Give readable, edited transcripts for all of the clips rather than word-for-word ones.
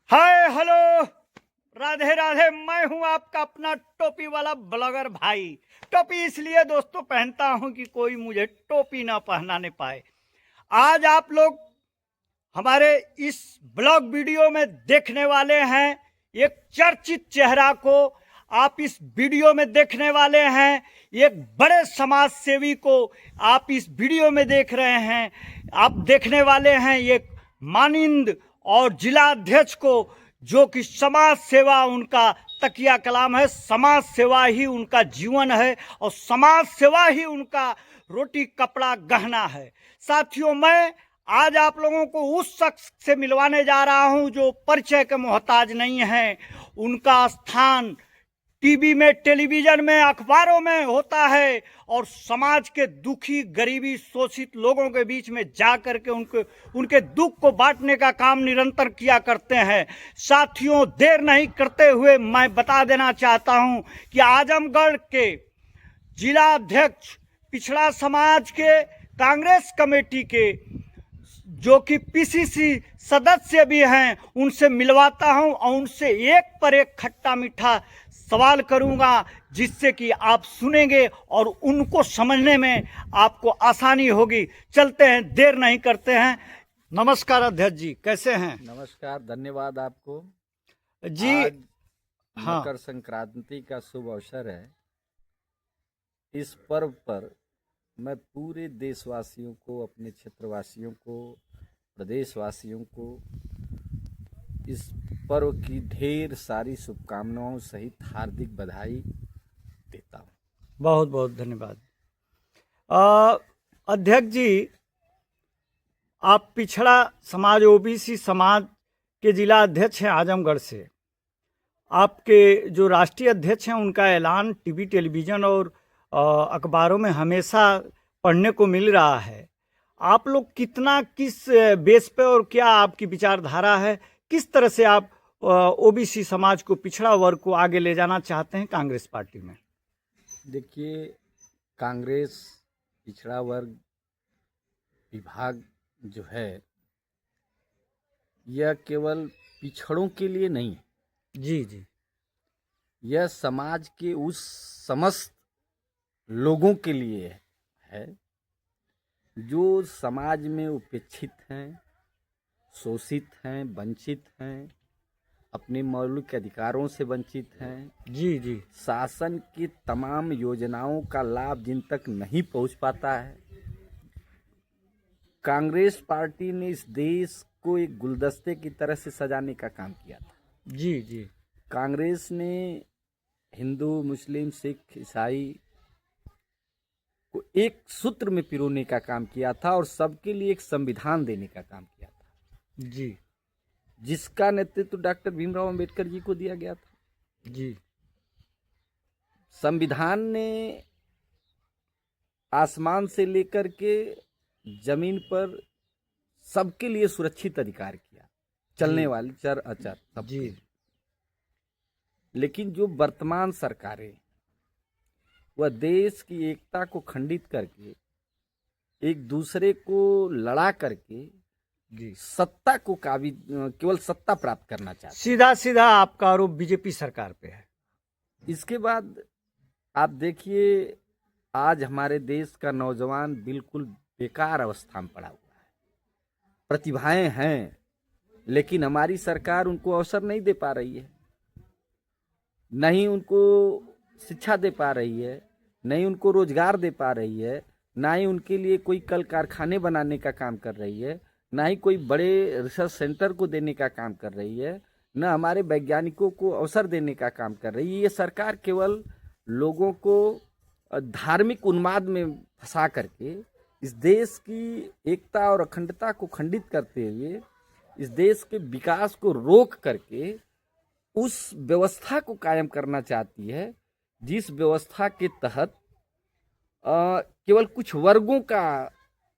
Hi hello, Radhe Radhe. मैं हूं आपका अपना टोपी वाला ब्लॉगर भाई। टोपी इसलिए दोस्तों पहनता हूं कि कोई मुझे टोपी ना पहनाने पाए। आज आप लोग हमारे इस ब्लॉग वीडियो में देखने वाले हैं एक चर्चित चेहरा को। आप इस वीडियो में देखने वाले हैं एक बड़े समाज सेवी को। आप इस वीडियो में देख रहे हैं, आप देखने वाले हैं एक मानिंद और जिला अध्यक्ष को, जो कि समाज सेवा उनका तकिया कलाम है। समाज सेवा ही उनका जीवन है और समाज सेवा ही उनका रोटी कपड़ा गहना है। साथियों, मैं आज आप लोगों को उस शख्स से मिलवाने जा रहा हूं जो परिचय के मोहताज नहीं है। उनका स्थान टीवी में, टेलीविजन में, अखबारों में होता है और समाज के दुखी, गरीबी, शोषित लोगों के बीच में जा करके उनके दुख को बांटने का काम निरंतर किया करते हैं। साथियों, देर नहीं करते हुए मैं बता देना चाहता हूं कि आजमगढ़ के जिला अध्यक्ष, पिछड़ा समाज के कांग्रेस कमेटी के, जो कि पीसीसी सदस्य भी हैं, उनसे मिलवाता हूं और उनसे एक पर एक खट्टा मीठा सवाल करूंगा, जिससे कि आप सुनेंगे और उनको समझने में आपको आसानी होगी। चलते हैं, देर नहीं करते हैं। नमस्कार अध्यक्ष जी, कैसे हैं? नमस्कार, धन्यवाद आपको जी। आज हाँ, मकर संक्रांति का शुभ अवसर है। इस पर्व पर मैं पूरे देशवासियों को, अपने क्षेत्रवासियों को, प्रदेशवासियों को इस पर्व की ढेर सारी शुभकामनाओं सहित हार्दिक बधाई देता हूँ। बहुत बहुत धन्यवाद। अध्यक्ष जी, आप पिछड़ा समाज, ओबीसी समाज के जिला अध्यक्ष हैं आजमगढ़ से। आपके जो राष्ट्रीय अध्यक्ष हैं, उनका ऐलान टीवी, टेलीविज़न और अखबारों में हमेशा पढ़ने को मिल रहा है। आप लोग कितना, किस बेस पे और क्या आपकी विचारधारा है, किस तरह से आप ओबीसी समाज को, पिछड़ा वर्ग को आगे ले जाना चाहते हैं कांग्रेस पार्टी में? देखिए, कांग्रेस पिछड़ा वर्ग विभाग जो है, यह केवल पिछड़ों के लिए नहीं है। जी जी। यह समाज के उस समस्त लोगों के लिए है जो समाज में उपेक्षित हैं, शोषित हैं, वंचित हैं, अपने मौलिक अधिकारों से वंचित हैं। जी जी। शासन की तमाम योजनाओं का लाभ जिन तक नहीं पहुंच पाता है। कांग्रेस पार्टी ने इस देश को एक गुलदस्ते की तरह से सजाने का काम किया था। जी जी। कांग्रेस ने हिंदू, मुस्लिम, सिख, ईसाई को एक सूत्र में पिरोने का काम किया था और सबके लिए एक संविधान देने का काम किया था, जी। जिसका नेतृत्व डॉक्टर भीमराव अंबेडकर जी को दिया गया था। जी। संविधान ने आसमान से लेकर के जमीन पर सबके लिए सुरक्षित अधिकार किया, चलने वाले चर अचर सबके लिए। लेकिन जो वर्तमान सरकारें, वह देश की एकता को खंडित करके, एक दूसरे को लड़ा करके जी, सत्ता को केवल सत्ता प्राप्त करना चाहते हैं। सीधा सीधा आपका आरोप बीजेपी सरकार पे है। इसके बाद आप देखिए, आज हमारे देश का नौजवान बिल्कुल बेकार अवस्था में पड़ा हुआ है। प्रतिभाएं हैं, लेकिन हमारी सरकार उनको अवसर नहीं दे पा रही है, नहीं उनको शिक्षा दे पा रही है, नहीं उनको रोजगार दे पा रही है, ना ही उनके लिए कोई कल कारखाने बनाने का काम कर रही है, ना ही कोई बड़े रिसर्च सेंटर को देने का काम कर रही है, न हमारे वैज्ञानिकों को अवसर देने का काम कर रही है। ये सरकार केवल लोगों को धार्मिक उन्माद में फंसा करके इस देश की एकता और अखंडता को खंडित करते हुए, इस देश के विकास को रोक करके उस व्यवस्था को कायम करना चाहती है, जिस व्यवस्था के तहत केवल कुछ वर्गों का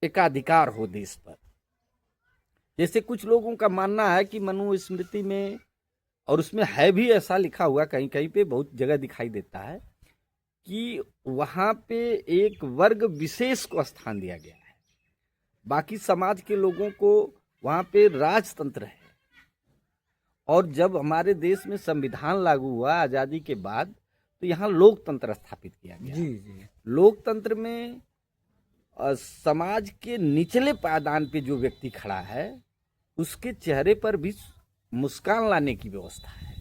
एकाधिकार हो देश पर। जैसे कुछ लोगों का मानना है कि मनुस्मृति में, और उसमें है भी ऐसा लिखा हुआ, कहीं कहीं पे बहुत जगह दिखाई देता है कि वहाँ पे एक वर्ग विशेष को स्थान दिया गया है, बाकी समाज के लोगों को वहाँ पे राजतंत्र है और जब हमारे देश में संविधान लागू हुआ आज़ादी के बाद, तो यहाँ लोकतंत्र स्थापित किया गया। जी जी लोकतंत्र में समाज के निचले पायदान पे जो व्यक्ति खड़ा है उसके चेहरे पर भी मुस्कान लाने की व्यवस्था है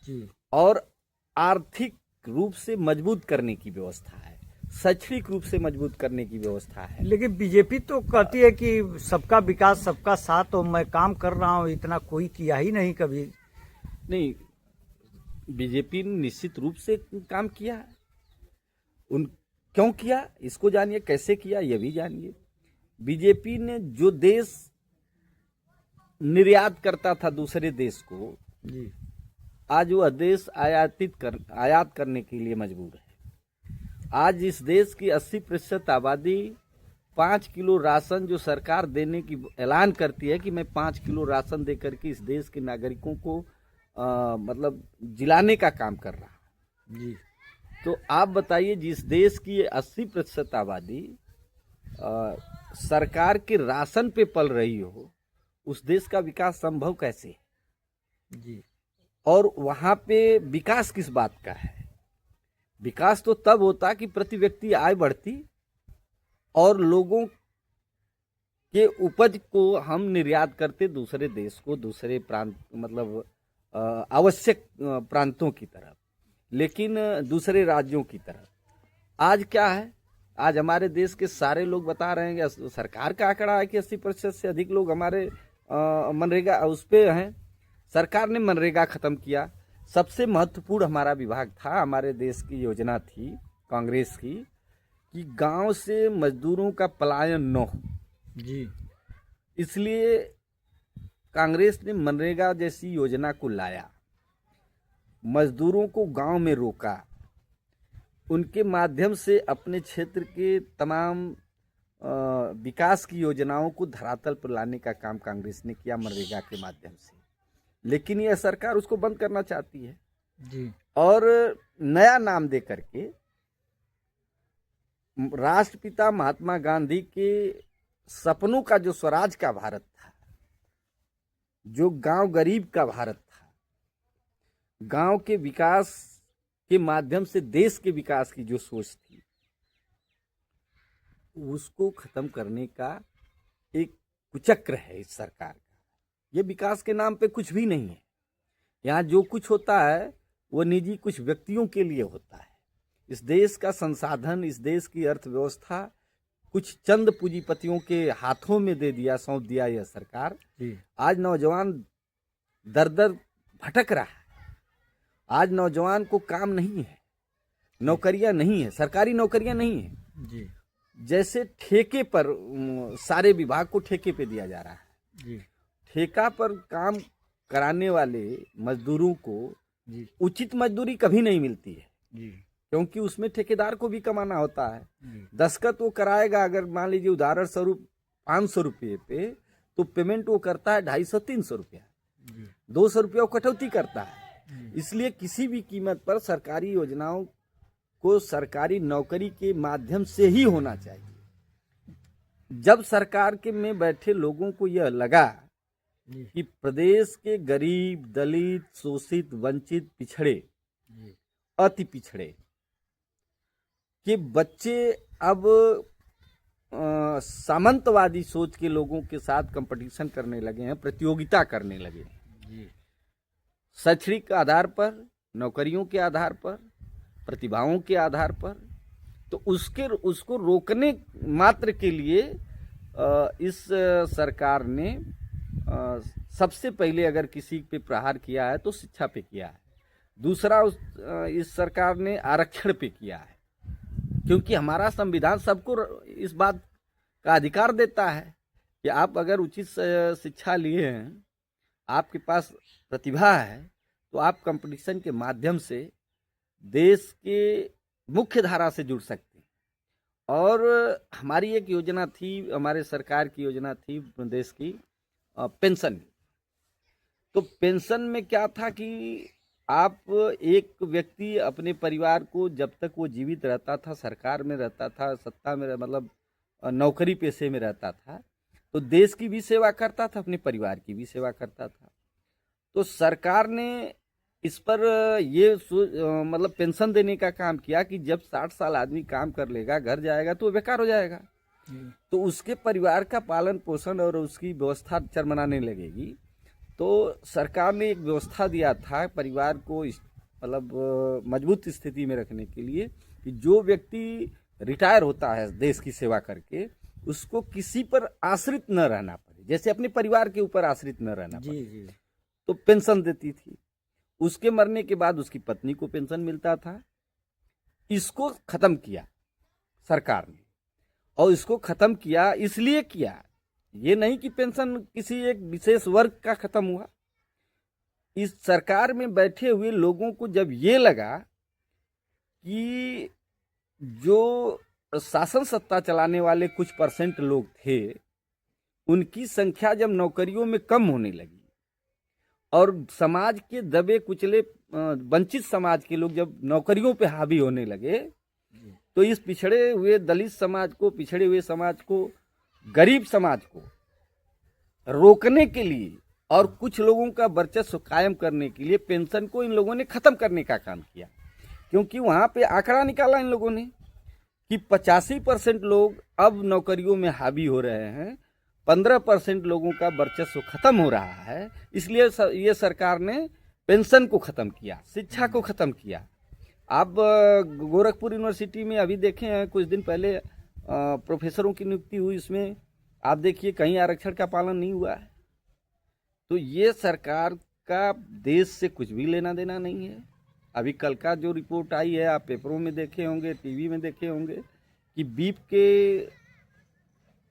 जी और आर्थिक रूप से मजबूत करने की व्यवस्था है, शैक्षणिक रूप से मजबूत करने की व्यवस्था है। लेकिन बीजेपी तो कहती है कि सबका विकास सबका साथ, और मैं काम कर रहा हूँ, इतना कोई किया ही नहीं कभी। नहीं, बीजेपी ने निश्चित रूप से काम किया है। उन क्यों किया इसको जानिए, कैसे किया ये भी जानिए। बीजेपी ने जो देश निर्यात करता था दूसरे देश को, जी आज वह देश आयात करने के लिए मजबूर है। आज इस देश की 80% आबादी 5 किलो राशन जो सरकार देने की ऐलान करती है कि मैं 5 किलो राशन दे करके इस देश के नागरिकों को मतलब जिलाने का काम कर रहा है। जी तो आप बताइए, जिस देश की 80% आबादी सरकार के राशन पे पल रही हो, उस देश का विकास संभव कैसे है? जी और वहाँ पे विकास किस बात का है? विकास तो तब होता कि प्रति व्यक्ति आय बढ़ती और लोगों के उपज को हम निर्यात करते दूसरे देश को, दूसरे प्रांत, मतलब आवश्यक प्रांतों की तरफ, लेकिन दूसरे राज्यों की तरफ। आज क्या है, आज हमारे देश के सारे लोग बता रहे हैं, सरकार का आंकड़ा है कि 80% से अधिक लोग हमारे मनरेगा उस पे हैं। सरकार ने मनरेगा खत्म किया। सबसे महत्वपूर्ण हमारा विभाग था, हमारे देश की योजना थी कांग्रेस की कि गांव से मजदूरों का पलायन न हो। जी इसलिए कांग्रेस ने मनरेगा जैसी योजना को लाया, मजदूरों को गांव में रोका, उनके माध्यम से अपने क्षेत्र के तमाम विकास की योजनाओं को धरातल पर लाने का काम कांग्रेस ने किया मनरेगा के माध्यम से। लेकिन यह सरकार उसको बंद करना चाहती है जी और नया नाम दे करके राष्ट्रपिता महात्मा गांधी के सपनों का जो स्वराज का भारत था, जो गांव गरीब का भारत था, गांव के विकास के माध्यम से देश के विकास की जो सोच थी, उसको खत्म करने का एक कुचक्र है इस सरकार का। ये विकास के नाम पे कुछ भी नहीं है। यहाँ जो कुछ होता है वो निजी कुछ व्यक्तियों के लिए होता है। इस देश का संसाधन, इस देश की अर्थव्यवस्था कुछ चंद पूंजीपतियों के हाथों में दे दिया, सौंप दिया यह सरकार। आज नौजवान दर दर भटक रहा है। आज नौजवान को काम नहीं है, नौकरियां नहीं है, सरकारी नौकरियां नहीं है जी। जैसे ठेके पर सारे विभाग को ठेके पे दिया जा रहा है जी ठेका पर काम कराने वाले मजदूरों को जी उचित मजदूरी कभी नहीं मिलती है, जी क्योंकि उसमें ठेकेदार को भी कमाना होता है। जी दस्तखत वो कराएगा, अगर मान लीजिए उदाहरण स्वरूप 500 रुपये पे, तो पेमेंट वो करता है 250-300 रुपया, 200 रुपया वो कटौती करता है। इसलिए किसी भी कीमत पर सरकारी योजनाओं को सरकारी नौकरी के माध्यम से ही होना चाहिए। जब सरकार के में बैठे लोगों को यह लगा कि प्रदेश के गरीब, दलित, शोषित, वंचित, पिछड़े, अति पिछड़े के बच्चे अब सामंतवादी सोच के लोगों के साथ कंपटीशन करने लगे हैं, प्रतियोगिता करने लगे हैं, शैक्षणिक आधार पर, नौकरियों के आधार पर, प्रतिभाओं के आधार पर, तो उसको रोकने मात्र के लिए इस सरकार ने सबसे पहले अगर किसी पे प्रहार किया है तो शिक्षा पे किया है। दूसरा इस सरकार ने आरक्षण पे किया है, क्योंकि हमारा संविधान सबको इस बात का अधिकार देता है कि आप अगर उचित शिक्षा लिए हैं, आपके पास प्रतिभा है, तो आप कंपटीशन के माध्यम से देश के मुख्य धारा से जुड़ सकते हैं। और हमारी एक योजना थी, हमारे सरकार की योजना थी देश की, पेंशन। तो पेंशन में क्या था कि आप एक व्यक्ति अपने परिवार को जब तक वो जीवित रहता था, सरकार में रहता था, सत्ता में, मतलब नौकरी पेशे में रहता था, तो देश की भी सेवा करता था, अपने परिवार की भी सेवा करता था। तो सरकार ने इस पर मतलब पेंशन देने का काम किया कि जब 60 साल आदमी काम कर लेगा, घर जाएगा तो वो बेकार हो जाएगा, तो उसके परिवार का पालन पोषण और उसकी व्यवस्था चरमराने लगेगी। तो सरकार ने एक व्यवस्था दिया था परिवार को मतलब मजबूत स्थिति में रखने के लिए कि जो व्यक्ति रिटायर होता है देश की सेवा करके, उसको किसी पर आश्रित न रहना पड़े, जैसे अपने परिवार के ऊपर आश्रित न रहना पड़े। जी। तो पेंशन देती थी। उसके मरने के बाद उसकी पत्नी को पेंशन मिलता था। इसको खत्म किया सरकार ने, और इसको खत्म किया इसलिए किया, ये नहीं कि पेंशन किसी एक विशेष वर्ग का खत्म हुआ। इस सरकार में बैठे हुए लोगों को जब ये लगा कि जो शासन सत्ता चलाने वाले कुछ परसेंट लोग थे, उनकी संख्या जब नौकरियों में कम होने लगी और समाज के दबे कुचले वंचित समाज के लोग जब नौकरियों पे हावी होने लगे, तो इस पिछड़े हुए दलित समाज को, पिछड़े हुए समाज को, गरीब समाज को रोकने के लिए और कुछ लोगों का वर्चस्व कायम करने के लिए पेंशन को इन लोगों ने खत्म करने का काम किया। क्योंकि वहां पे आंकड़ा निकाला इन लोगों ने कि 85% लोग अब नौकरियों में हावी हो रहे हैं, 15% लोगों का वर्चस्व खत्म हो रहा है, इसलिए ये सरकार ने पेंशन को खत्म किया, शिक्षा को खत्म किया। आप गोरखपुर यूनिवर्सिटी में अभी देखे हैं, कुछ दिन पहले प्रोफेसरों की नियुक्ति हुई, इसमें आप देखिए कहीं आरक्षण का पालन नहीं हुआ है। तो ये सरकार का देश से कुछ भी लेना देना नहीं है। अभी कल का जो रिपोर्ट आई है, आप पेपरों में देखे होंगे, टीवी में देखे होंगे कि बीफ के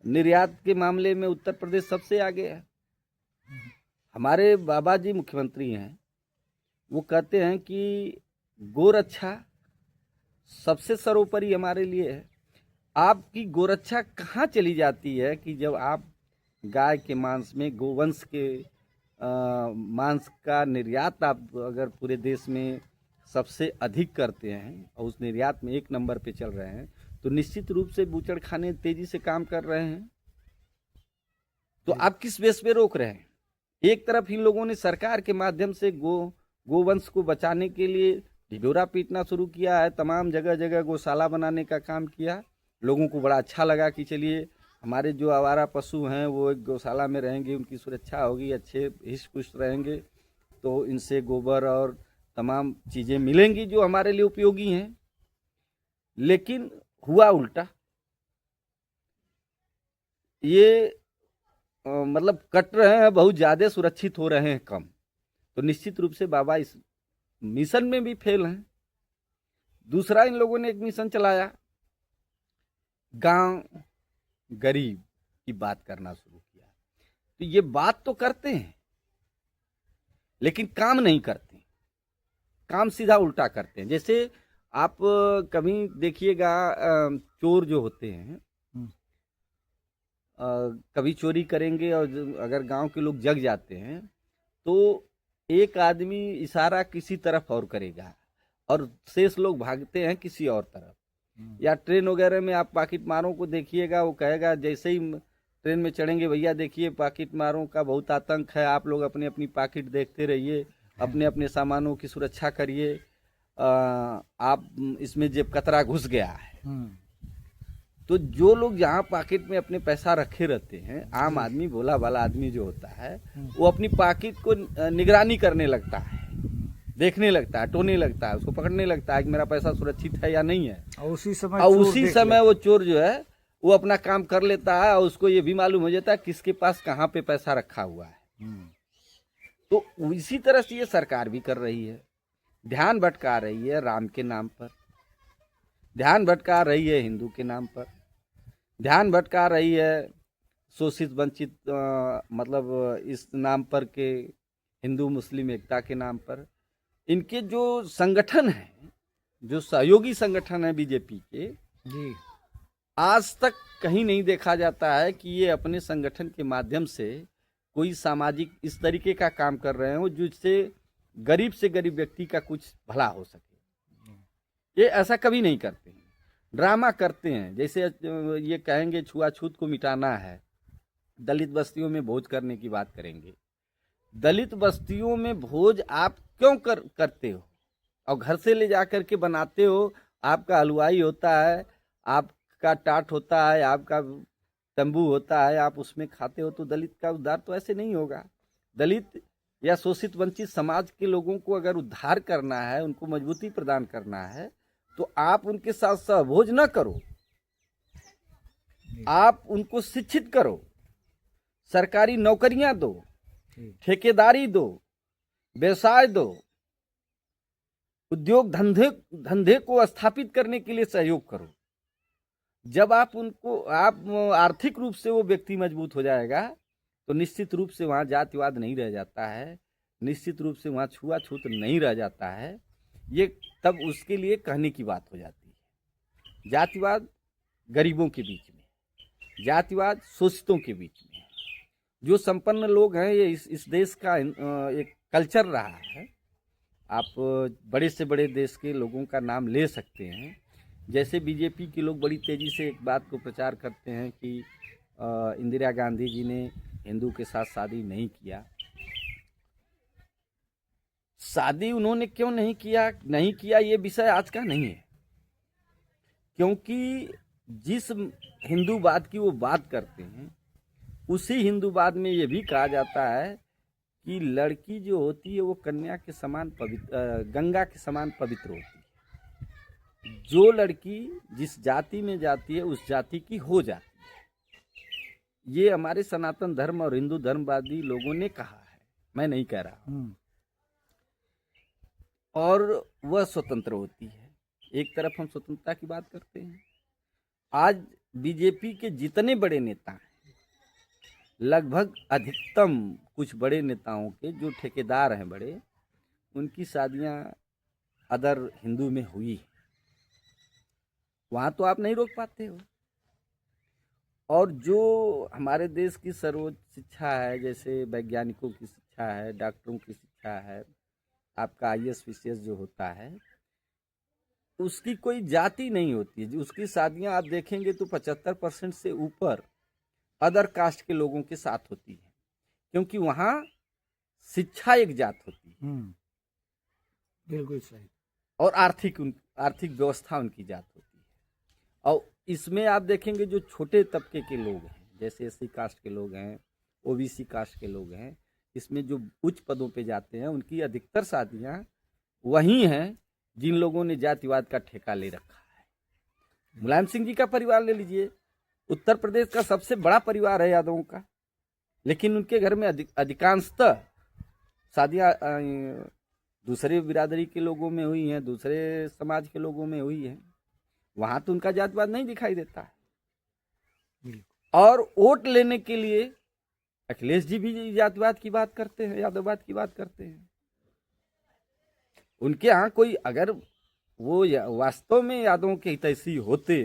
निर्यात के मामले में उत्तर प्रदेश सबसे आगे है। हमारे बाबा जी मुख्यमंत्री हैं, वो कहते हैं कि गोरक्षा सबसे सर्वोपरि हमारे लिए है। आपकी गोरक्षा कहाँ चली जाती है कि जब आप गाय के मांस में, गोवंश के मांस का निर्यात आप अगर पूरे देश में सबसे अधिक करते हैं और उस निर्यात में 1 नंबर पे चल रहे हैं, तो निश्चित रूप से बूचड़ खाने तेजी से काम कर रहे हैं। तो आप किस बेस पे रोक रहे हैं? एक तरफ इन लोगों ने सरकार के माध्यम से गोवंश को बचाने के लिए ढिढोरा पीटना शुरू किया है, तमाम जगह जगह गौशाला बनाने का काम किया। लोगों को बड़ा अच्छा लगा कि चलिए हमारे जो आवारा पशु हैं वो एक गौशाला में रहेंगे, उनकी सुरक्षा होगी, अच्छे हिष्ट पुष्ट रहेंगे, तो इनसे गोबर और तमाम चीज़ें मिलेंगी जो हमारे लिए उपयोगी हैं। लेकिन हुआ उल्टा, ये मतलब कट रहे हैं बहुत ज़्यादा, सुरक्षित हो रहे हैं कम। तो निश्चित रूप से बाबा इस मिशन में भी फेल हैं। दूसरा, इन लोगों ने एक मिशन चलाया, गांव गरीब की बात करना शुरू किया। तो ये बात तो करते हैं लेकिन काम नहीं करते, काम सीधा उल्टा करते हैं। जैसे आप कभी देखिएगा, चोर जो होते हैं कभी चोरी करेंगे और अगर गांव के लोग जग जाते हैं तो एक आदमी इशारा किसी तरफ और करेगा और शेष लोग भागते हैं किसी और तरफ। या ट्रेन वगैरह में आप पाकिट मारों को देखिएगा, वो कहेगा जैसे ही ट्रेन में चढ़ेंगे, भैया देखिए पाकिट मारों का बहुत आतंक है, आप लोग अपनी अपनी पाकिट देखते रहिए, अपने अपने सामानों की सुरक्षा करिए, आप इसमें जेब कतरा घुस गया है। तो जो लोग जहाँ पॉकेट में अपने पैसा रखे रहते हैं, आम आदमी, भोला भाला आदमी जो होता है, वो अपनी पॉकेट को निगरानी करने लगता है, देखने लगता है, टोने लगता है, उसको पकड़ने लगता है कि मेरा पैसा सुरक्षित है या नहीं है। और उसी समय वो चोर जो है वो अपना काम कर लेता है और उसको ये भी मालूम हो जाता है किसके पास कहाँ पे पैसा रखा हुआ है। तो इसी तरह से ये सरकार भी कर रही है, ध्यान भटका रही है राम के नाम पर, ध्यान भटका रही है हिंदू के नाम पर, ध्यान भटका रही है शोषित वंचित मतलब इस नाम पर के हिंदू मुस्लिम एकता के नाम पर। इनके जो संगठन हैं, जो सहयोगी संगठन है बीजेपी के जी, आज तक कहीं नहीं देखा जाता है कि ये अपने संगठन के माध्यम से कोई सामाजिक इस तरीके का काम कर रहे हो जिससे गरीब से गरीब व्यक्ति का कुछ भला हो सके। ये ऐसा कभी नहीं करते हैं, ड्रामा करते हैं। जैसे ये कहेंगे छुआछूत को मिटाना है, दलित बस्तियों में भोज करने की बात करेंगे, दलित बस्तियों में भोज आप क्यों करते हो और घर से ले जा करके बनाते हो? आपका हलवाई होता है, आपका टाट होता है, आपका तंबू होता है, आप उसमें खाते हो, तो दलित का उद्धार तो ऐसे नहीं होगा। दलित या शोषित वंचित समाज के लोगों को अगर उद्धार करना है, उनको मजबूती प्रदान करना है, तो आप उनके साथ सहभोज न करो, आप उनको शिक्षित करो, सरकारी नौकरियां दो, ठेकेदारी दो, व्यवसाय दो, उद्योग धंधे को स्थापित करने के लिए सहयोग करो। जब आप उनको आर्थिक रूप से वो व्यक्ति मजबूत हो जाएगा, तो निश्चित रूप से वहाँ जातिवाद नहीं रह जाता है, निश्चित रूप से वहाँ छुआछूत नहीं रह जाता है। ये तब उसके लिए कहने की बात हो जाती है। जातिवाद गरीबों के बीच में, जातिवाद शोषितों के बीच में। जो संपन्न लोग हैं, ये इस देश का एक कल्चर रहा है। आप बड़े से बड़े देश के लोगों का नाम ले सकते हैं। जैसे बीजेपी के लोग बड़ी तेजी से एक बात को प्रचार करते हैं कि इंदिरा गांधी जी ने हिंदू के साथ शादी नहीं किया। शादी उन्होंने क्यों नहीं किया ये विषय आज का नहीं है, क्योंकि जिस हिंदूवाद की वो बात करते हैं, उसी हिंदूवाद में ये भी कहा जाता है कि लड़की जो होती है वो कन्या के समान गंगा के समान पवित्र होती है। जो लड़की जिस जाति में जाती है उस जाति की हो जाती है। ये हमारे सनातन धर्म और हिंदू धर्मवादी लोगों ने कहा है, मैं नहीं कह रहा हूँ। और वह स्वतंत्र होती है। एक तरफ हम स्वतंत्रता की बात करते हैं। आज बीजेपी के जितने बड़े नेता हैं, लगभग अधिकतम कुछ बड़े नेताओं के जो ठेकेदार हैं बड़े, उनकी शादियां अदर हिंदू में हुई है। वहाँ तो आप नहीं रोक पाते हो। और जो हमारे देश की सर्वोच्च शिक्षा है, जैसे वैज्ञानिकों की शिक्षा है, डॉक्टरों की शिक्षा है, आपका IAS विशेष जो होता है, उसकी कोई जाति नहीं होती है। उसकी शादियां आप देखेंगे तो 75% से ऊपर अदर कास्ट के लोगों के साथ होती है, क्योंकि वहाँ शिक्षा एक जात होती है। बिल्कुल सही। और आर्थिक व्यवस्था उनकी जात होती है। और इसमें आप देखेंगे जो छोटे तबके के लोग हैं, जैसे SC कास्ट के लोग हैं, OBC कास्ट के लोग हैं, इसमें जो उच्च पदों पे जाते हैं, उनकी अधिकतर शादियां वही हैं जिन लोगों ने जातिवाद का ठेका ले रखा है। मुलायम सिंह जी का परिवार ले लीजिए, उत्तर प्रदेश का सबसे बड़ा परिवार है यादवों का, लेकिन उनके घर में अधिकांशतः शादियां दूसरे बिरादरी के लोगों में हुई हैं, दूसरे समाज के लोगों में हुई हैं। वहां तो उनका जातिवाद नहीं दिखाई देता है। और वोट लेने के लिए अखिलेश जी भी जातिवाद की बात करते हैं, यादववाद की बात करते हैं। उनके यहाँ कोई अगर वो वास्तव में यादवों के हितैषी होते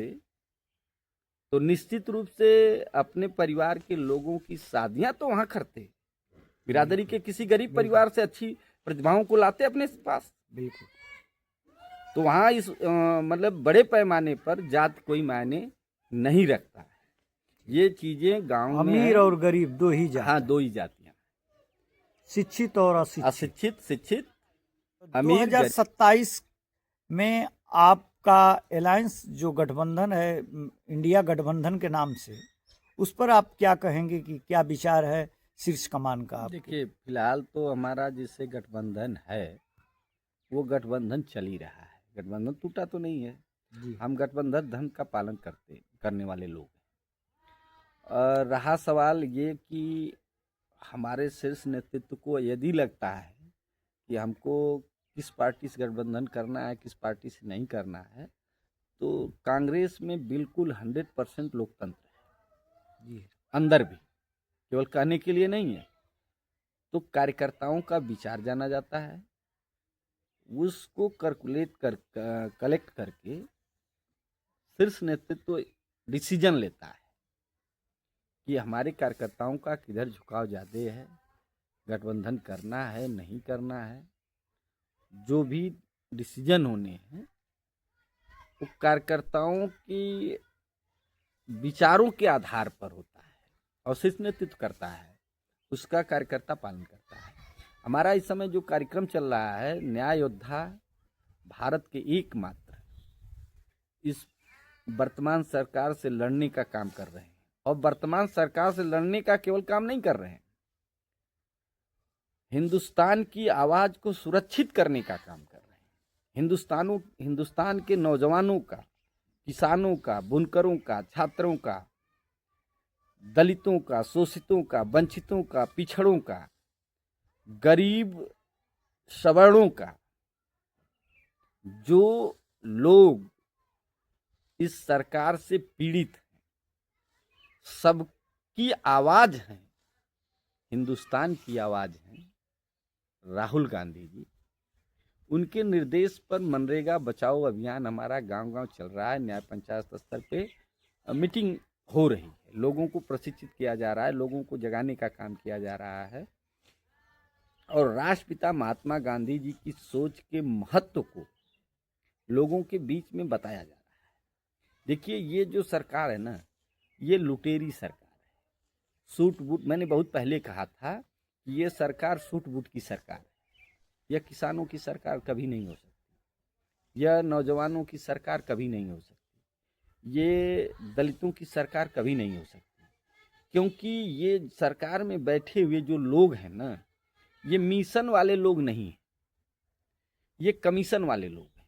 तो निश्चित रूप से अपने परिवार के लोगों की शादियां तो वहां करते, बिरादरी के किसी गरीब परिवार से अच्छी प्रतिभाओं को लाते अपने पास। बिल्कुल। तो वहाँ इस मतलब बड़े पैमाने पर जात कोई मायने नहीं रखता है। ये चीजें गांव में अमीर और गरीब दो ही जात। हाँ, दो ही जातियां, शिक्षित और अशिक्षित। शिक्षित 2027 में आपका अलायंस जो गठबंधन है, इंडिया गठबंधन के नाम से, उस पर आप क्या कहेंगे कि क्या विचार है शीर्ष कमान का? देखिए, फिलहाल तो हमारा जिससे गठबंधन है वो गठबंधन चल ही रहा है। गठबंधन टूटा तो नहीं है। हम गठबंधन धर्म का पालन करने वाले लोग हैं। रहा सवाल ये कि हमारे शीर्ष नेतृत्व को यदि लगता है कि हमको किस पार्टी से गठबंधन करना है, किस पार्टी से नहीं करना है, तो कांग्रेस में बिल्कुल 100% लोकतंत्र है, अंदर भी, केवल कहने के लिए नहीं है। तो कार्यकर्ताओं का विचार जाना जाता है, उसको कलेक्ट करके शीर्ष नेतृत्व डिसीजन लेता है कि हमारे कार्यकर्ताओं का किधर झुकाव ज़्यादा है, गठबंधन करना है नहीं करना है। जो भी डिसीजन होने हैं वो कार्यकर्ताओं की विचारों के आधार पर होता है और शीर्ष नेतृत्व करता है, उसका कार्यकर्ता पालन करता है। हमारा इस समय जो कार्यक्रम चल रहा है, न्याय योद्धा भारत के एकमात्र इस वर्तमान सरकार से लड़ने का काम कर रहे हैं। और वर्तमान सरकार से लड़ने का केवल काम नहीं कर रहे हैं, हिंदुस्तान की आवाज को सुरक्षित करने का काम कर रहे हैं। हिंदुस्तान के नौजवानों का, किसानों का, बुनकरों का, छात्रों का, दलितों का, शोषितों का, वंचितों का, पिछड़ों का, गरीब सवर्णों का, जो लोग इस सरकार से पीड़ित हैं, सबकी आवाज है, हिंदुस्तान की आवाज है राहुल गांधी जी। उनके निर्देश पर मनरेगा बचाओ अभियान हमारा गांव-गांव चल रहा है। न्याय पंचायत स्तर पे मीटिंग हो रही है, लोगों को प्रशिक्षित किया जा रहा है, लोगों को जगाने का काम किया जा रहा है और राष्ट्रपिता महात्मा गांधी जी की सोच के महत्व को लोगों के बीच में बताया जा रहा है। देखिए, ये जो सरकार है ना, ये लुटेरी सरकार है। सूट बूट, मैंने बहुत पहले कहा था कि ये सरकार सूट बूट की सरकार है। यह किसानों की सरकार कभी नहीं हो सकती, यह नौजवानों की सरकार कभी नहीं हो सकती, ये दलितों की सरकार कभी नहीं हो सकती, क्योंकि ये सरकार में बैठे हुए जो लोग हैं ना, ये मिशन वाले लोग नहीं हैं, ये कमीशन वाले लोग हैं।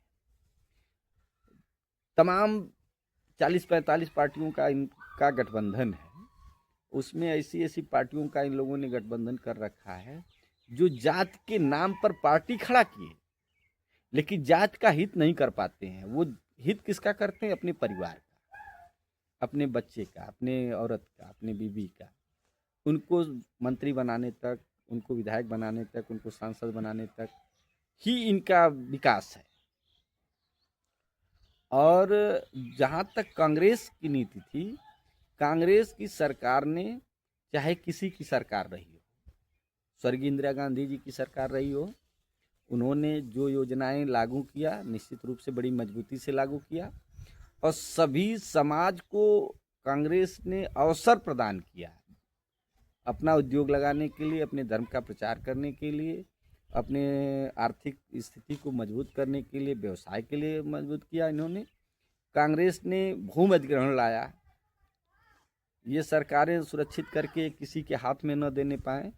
तमाम 40-45 पार्टियों का इनका गठबंधन है, उसमें ऐसी ऐसी पार्टियों का इन लोगों ने गठबंधन कर रखा है जो जात के नाम पर पार्टी खड़ा किए, लेकिन जात का हित नहीं कर पाते हैं। वो हित किसका करते हैं? अपने परिवार का, अपने बच्चे का, अपने औरत का, अपने बीवी का। उनको मंत्री बनाने तक, उनको विधायक बनाने तक, उनको सांसद बनाने तक ही इनका विकास है। और जहाँ तक कांग्रेस की नीति थी, कांग्रेस की सरकार ने, चाहे किसी की सरकार रही हो, स्वर्गीय इंदिरा गांधी जी की सरकार रही हो, उन्होंने जो योजनाएं लागू किया निश्चित रूप से बड़ी मजबूती से लागू किया और सभी समाज को कांग्रेस ने अवसर प्रदान किया अपना उद्योग लगाने के लिए, अपने धर्म का प्रचार करने के लिए, अपने आर्थिक स्थिति को मजबूत करने के लिए, व्यवसाय के लिए मजबूत किया इन्होंने। कांग्रेस ने भूमि अधिग्रहण लाया, ये सरकारें सुरक्षित करके किसी के हाथ में न देने पाएँ।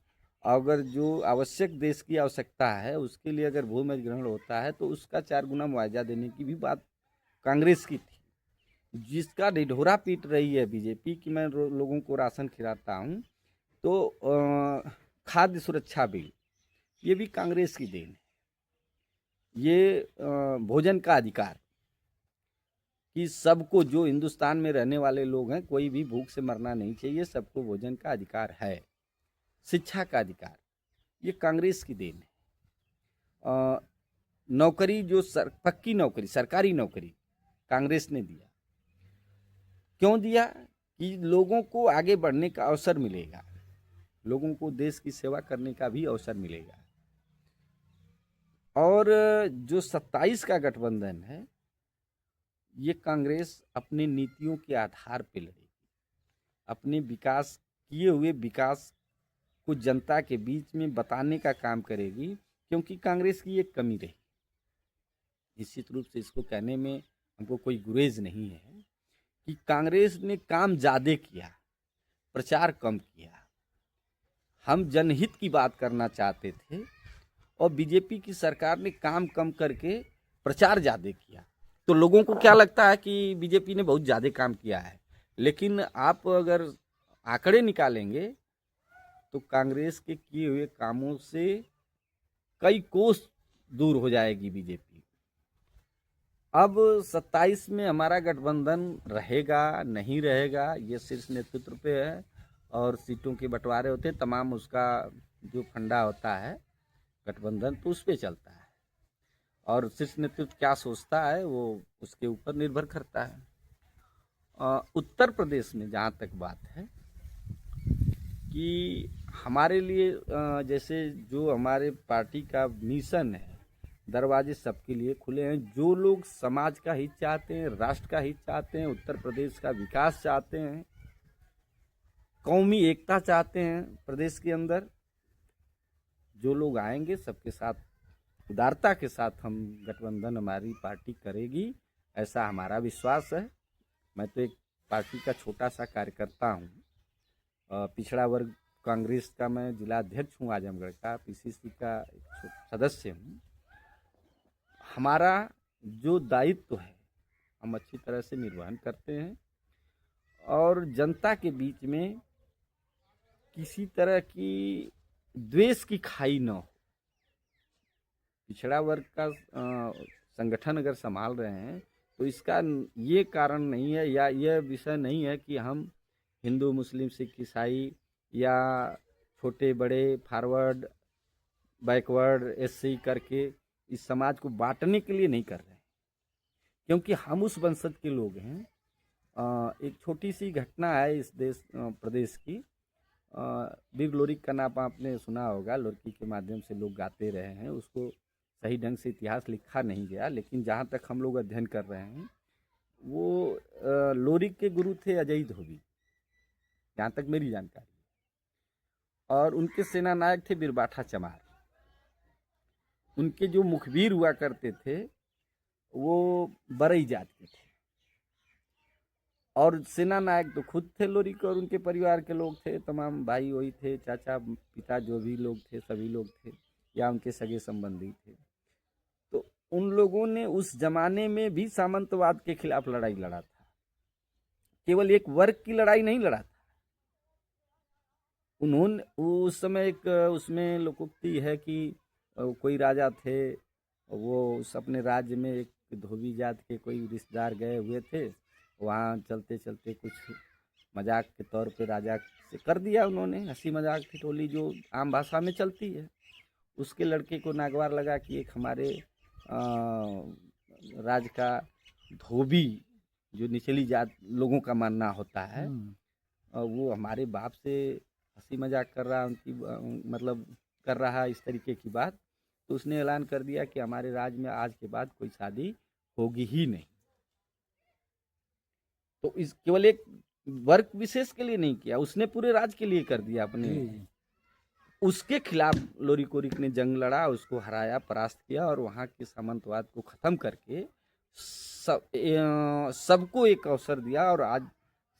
अगर जो आवश्यक देश की आवश्यकता है उसके लिए अगर भूमि अधिग्रहण होता है तो उसका 4 गुना मुआवजा देने की भी बात कांग्रेस की थी, जिसका ढिढोरा पीट रही है बीजेपी कि मैं लोगों को राशन खिलाता हूँ। तो खाद्य सुरक्षा बिल, ये भी कांग्रेस की देन है। ये भोजन का अधिकार कि सबको, जो हिंदुस्तान में रहने वाले लोग हैं, कोई भी भूख से मरना नहीं चाहिए, सबको भोजन का अधिकार है। शिक्षा का अधिकार, ये कांग्रेस की देन है। नौकरी, जो पक्की नौकरी, सरकारी नौकरी कांग्रेस ने दिया। क्यों दिया? कि लोगों को आगे बढ़ने का अवसर मिलेगा, लोगों को देश की सेवा करने का भी अवसर मिलेगा। और जो 27 का गठबंधन है, ये कांग्रेस अपनी नीतियों के आधार पर लड़ेगी, अपने विकास किए हुए विकास को जनता के बीच में बताने का काम करेगी, क्योंकि कांग्रेस की एक कमी रही। निश्चित रूप से इसको कहने में हमको कोई गुरेज नहीं है कि कांग्रेस ने काम ज़्यादा किया, प्रचार कम किया। हम जनहित की बात करना चाहते थे और बीजेपी की सरकार ने काम कम करके प्रचार ज़्यादा किया। तो लोगों को क्या लगता है कि बीजेपी ने बहुत ज़्यादा काम किया है, लेकिन आप अगर आंकड़े निकालेंगे तो कांग्रेस के किए हुए कामों से कई कोस दूर हो जाएगी बीजेपी। अब 27 में हमारा गठबंधन रहेगा नहीं रहेगा, ये शीर्ष नेतृत्व पे है और सीटों के बंटवारे होते हैं, तमाम उसका जो फंडा होता है गठबंधन, तो उस पर चलता है और शीर्ष नेतृत्व क्या सोचता है वो उसके ऊपर निर्भर करता है। उत्तर प्रदेश में जहाँ तक बात है कि हमारे लिए, जैसे जो हमारे पार्टी का मिशन है, दरवाजे सबके लिए खुले हैं। जो लोग समाज का हित चाहते हैं, राष्ट्र का हित चाहते हैं, उत्तर प्रदेश का विकास चाहते हैं, कौमी एकता चाहते हैं प्रदेश के अंदर, जो लोग आएंगे सबके साथ उदारता के साथ हम गठबंधन हमारी पार्टी करेगी, ऐसा हमारा विश्वास है। मैं तो एक पार्टी का छोटा सा कार्यकर्ता हूँ। पिछड़ा वर्ग कांग्रेस का मैं जिला अध्यक्ष हूँ, आजमगढ़ का पीसीसी का एक सदस्य हूँ। हमारा जो दायित्व है हम अच्छी तरह से निर्वहन करते हैं और जनता के बीच में किसी तरह की द्वेष की खाई न हो। पिछड़ा वर्ग का संगठन अगर संभाल रहे हैं तो इसका ये कारण नहीं है या यह विषय नहीं है कि हम हिंदू मुस्लिम सिख ईसाई या छोटे बड़े फॉरवर्ड बैकवर्ड एससी करके इस समाज को बांटने के लिए नहीं कर रहे हैं, क्योंकि हम उस वंशज के लोग हैं। एक छोटी सी घटना है इस प्रदेश की। वीर लोरिक का नाम आपने सुना होगा, लोरिकी के माध्यम से लोग गाते रहे हैं, उसको सही ढंग से इतिहास लिखा नहीं गया, लेकिन जहाँ तक हम लोग अध्ययन कर रहे हैं वो लोरिक के गुरु थे अजय धोबी, जहाँ तक मेरी जानकारी, और उनके सेना नायक थे बिरबाठा चमार। उनके जो मुखबिर हुआ करते थे वो बरई जात के थे और सेना नायक तो खुद थे लोरिक और उनके परिवार के लोग थे, तमाम भाई वही थे, चाचा पिता जो भी लोग थे सभी लोग थे या उनके सगे संबंधी थे। तो उन लोगों ने उस जमाने में भी सामंतवाद के खिलाफ लड़ाई लड़ा था, केवल एक वर्ग की लड़ाई नहीं लड़ा था। उन्होंने उस समय एक उसमें लोकोक्ति है कि कोई राजा थे, वो उस अपने राज्य में एक धोबी जात के कोई रिश्तेदार गए हुए थे, वहाँ चलते चलते कुछ मजाक के तौर पे राजा से कर दिया उन्होंने, हंसी मजाक ठिठोली जो आम भाषा में चलती है। उसके लड़के को नागवार लगा कि एक हमारे राज का धोबी जो निचली जात लोगों का मानना होता है, वो हमारे बाप से हंसी मजाक कर रहा, उनकी मतलब कर रहा है इस तरीके की बात। तो उसने ऐलान कर दिया कि हमारे राज्य में आज के बाद कोई शादी होगी ही नहीं। तो इस केवल एक वर्ग विशेष के लिए नहीं किया, उसने पूरे राज्य के लिए कर दिया अपने। उसके खिलाफ लोरिक ओरिक ने जंग लड़ा, उसको हराया, परास्त किया और वहाँ के सामंतवाद को खत्म करके सबको एक अवसर दिया और आज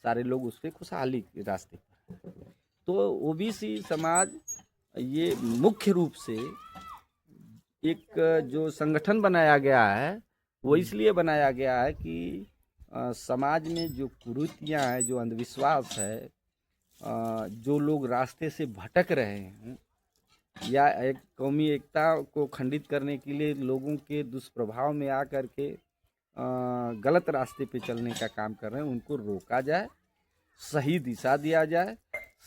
सारे लोग उसके खुशहाली के रास्ते पर। तो ओबीसी समाज ये मुख्य रूप से एक जो संगठन बनाया गया है वो इसलिए बनाया गया है कि समाज में जो कुरीतियाँ हैं, जो अंधविश्वास है, जो लोग रास्ते से भटक रहे हैं या एक कौमी एकता को खंडित करने के लिए लोगों के दुष्प्रभाव में आकर के गलत रास्ते पे चलने का काम कर रहे हैं, उनको रोका जाए, सही दिशा दिया जाए,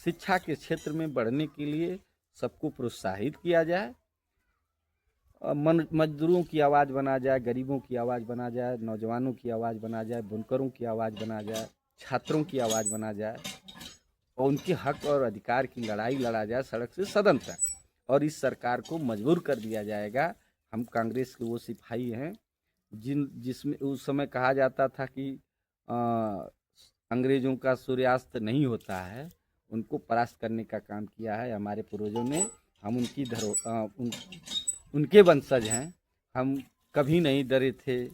शिक्षा के क्षेत्र में बढ़ने के लिए सबको प्रोत्साहित किया जाए, मजदूरों की आवाज़ बना जाए, गरीबों की आवाज़ बना जाए, नौजवानों की आवाज़ बना जाए, बुनकरों की आवाज़ बना जाए, छात्रों की आवाज़ बना जाए और उनके हक और अधिकार की लड़ाई लड़ा जाए सड़क से सदन तक। और इस सरकार को मजबूर कर दिया जाएगा। हम कांग्रेस के वो सिपाही हैं जिसमें उस समय कहा जाता था कि अंग्रेज़ों का सूर्यास्त नहीं होता है, उनको परास्त करने का काम किया है हमारे पूर्वजों ने। हम उनकी उनके वंशज हैं, हम कभी नहीं डरे थे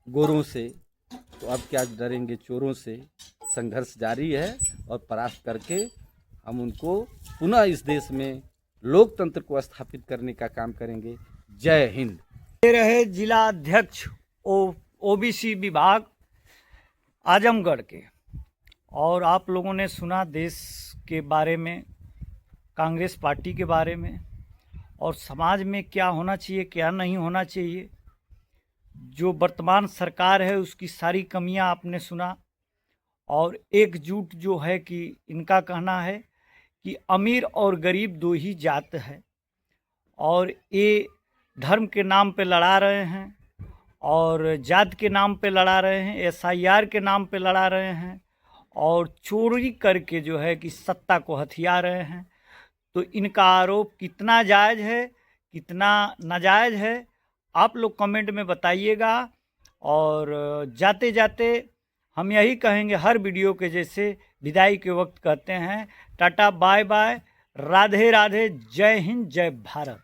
गोरों से, तो अब क्या डरेंगे चोरों से। संघर्ष जारी है और परास्त करके हम उनको पुनः इस देश में लोकतंत्र को स्थापित करने का काम करेंगे। जय हिंद। ये रहे जिला अध्यक्ष ओबीसी विभाग आजमगढ़ के। और आप लोगों ने सुना देश के बारे में, कांग्रेस पार्टी के बारे में और समाज में क्या होना चाहिए क्या नहीं होना चाहिए। जो वर्तमान सरकार है उसकी सारी कमियां आपने सुना। और एकजुट जो है कि इनका कहना है कि अमीर और गरीब दो ही जात है और ये धर्म के नाम पे लड़ा रहे हैं और जात के नाम पे लड़ा रहे हैं, एसआईआर के नाम पे लड़ा रहे हैं और चोरी करके जो है कि सत्ता को हथिया रहे हैं। तो इनका आरोप कितना जायज़ है कितना नाजायज़ है आप लोग कमेंट में बताइएगा। और जाते जाते हम यही कहेंगे, हर वीडियो के जैसे विदाई के वक्त कहते हैं tata bye bye, Radhe Radhe, Jai Hind, जय भारत।